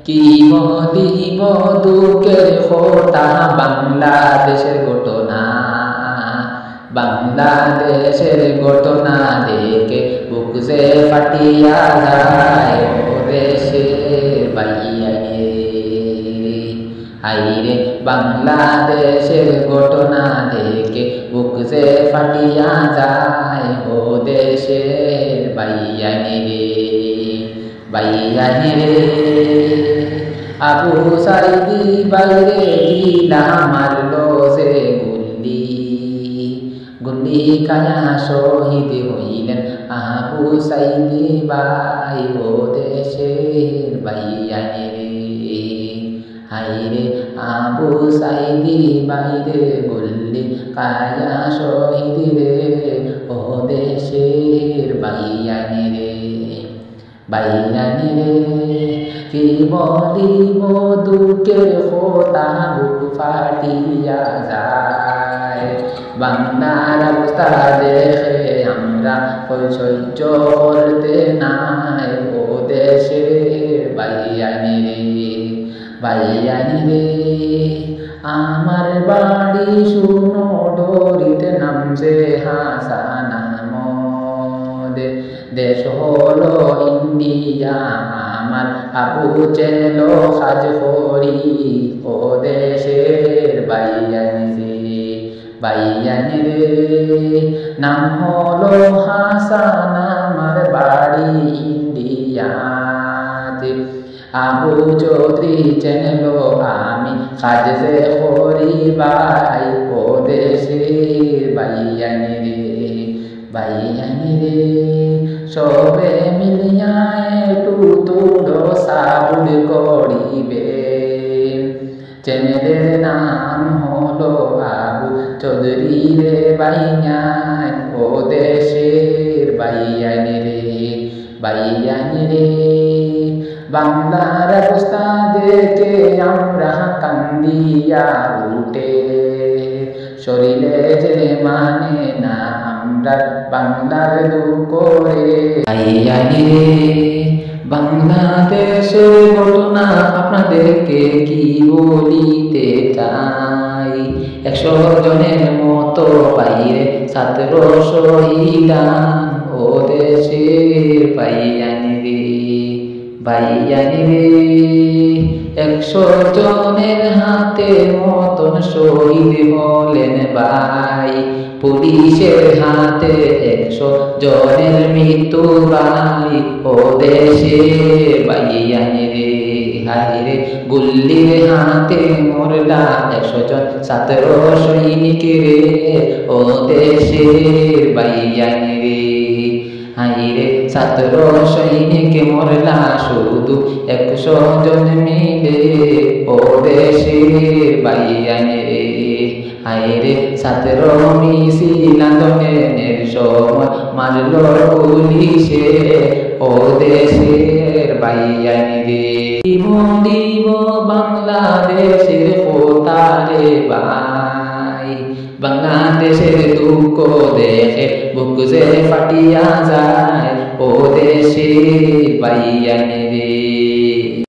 কি বলিব দুঃখের কথা বাংলাদেশের ঘটনা, বাংলাদেশের ঘটনা দেখে বুক যে ফাটিয়া যায় ও দেশের বাইরে। হাইরে বাংলাদেশের ঘটনা দেখে বুক যে ফাটিয়া যায় ও দেশের বাইয়ানি রে, বাইয়ানি রে। আবু সাইদি বাইরে গিলা মারলো যে গুলি, গুলি খায়া শহীদ হইলেন আবু সাইদি ভাই ও দেশের বাইয়ানি রে। হাইরে আবু সাইদি বাইরে গুলি খায়া শহীদ রে ও দেশের বাইয়ানি রে, বাইয়ানি রে। কি বলিব দুঃখের কথা বুক ফাটিয়া যায়, বাংলার অবস্থা দেখে আমরা সহ্য করতে নাই ও দেশের বাইয়ানি রে, বাইয়ানি রে। আমার বাড়ি শুনো ডরিতে নামছে হাসান আহমদ, দেশ হলো ইন্ডিয়া আমার আবু চেলো কাজ করি ও দেশের বাইয়ানি রে, বাইয়ানি রে। নাম হলো হাসান আমার বাড়ি ইন্ডিয়াতে, আবু চৌধুরী চেনলো আমি কাজ যে করি ভাই ও দেশের বাইয়ানি রে, বাইয়ানি রে। সবে মিলিয়া একটু তুলো সাবুল করিবে, চ্যানেলের নাম হলো আবু চৌধুরী রে বাইয়ান ও দেশের বাইয়ানি রে, বাইয়ানি রে। বাংলার অবস্থা দেখে আমরা কান্দিয়া উঠে, শরীরে যে মানে না আমরা বাংলার দুঃখ রে, বাইয়ানি রে। বাংলাদেশের ঘটনা আপনাদেরকে কি বলিতে চাই, 100 জনের মতো বাইরে ছাত্র শহীদান ও দেশের বাইয়ানি রে, বাইয়ানি রে। 100 জনের হাতে মতন শহীদ হলেন ভাই, পুলিশের হাতে 100 জনের মৃত্যু ভাই ও দেশের বাইয়ানি রে। হাইরে গুল্লির হাতে মরলা 100 জন ছাত্র সৈনিক রে ও দেশের বাইয়ানি রে। হাইরে ছাত্র সৈনিক মরলা শুধু 100 জন মিলে ও দেশের বাইয়ানি রে। হাইরে ছাত্র মিছিল আন্দোলনের সময় মারলো পুলিশে ও দেশের বাইয়ানি রে। দিব বাংলাদেশের কথা রে ভাই, বাংলাদেশের দুঃখ দেখে বুক যে ফাটিয়া যায় ও দেশের বাইয়ানি রে।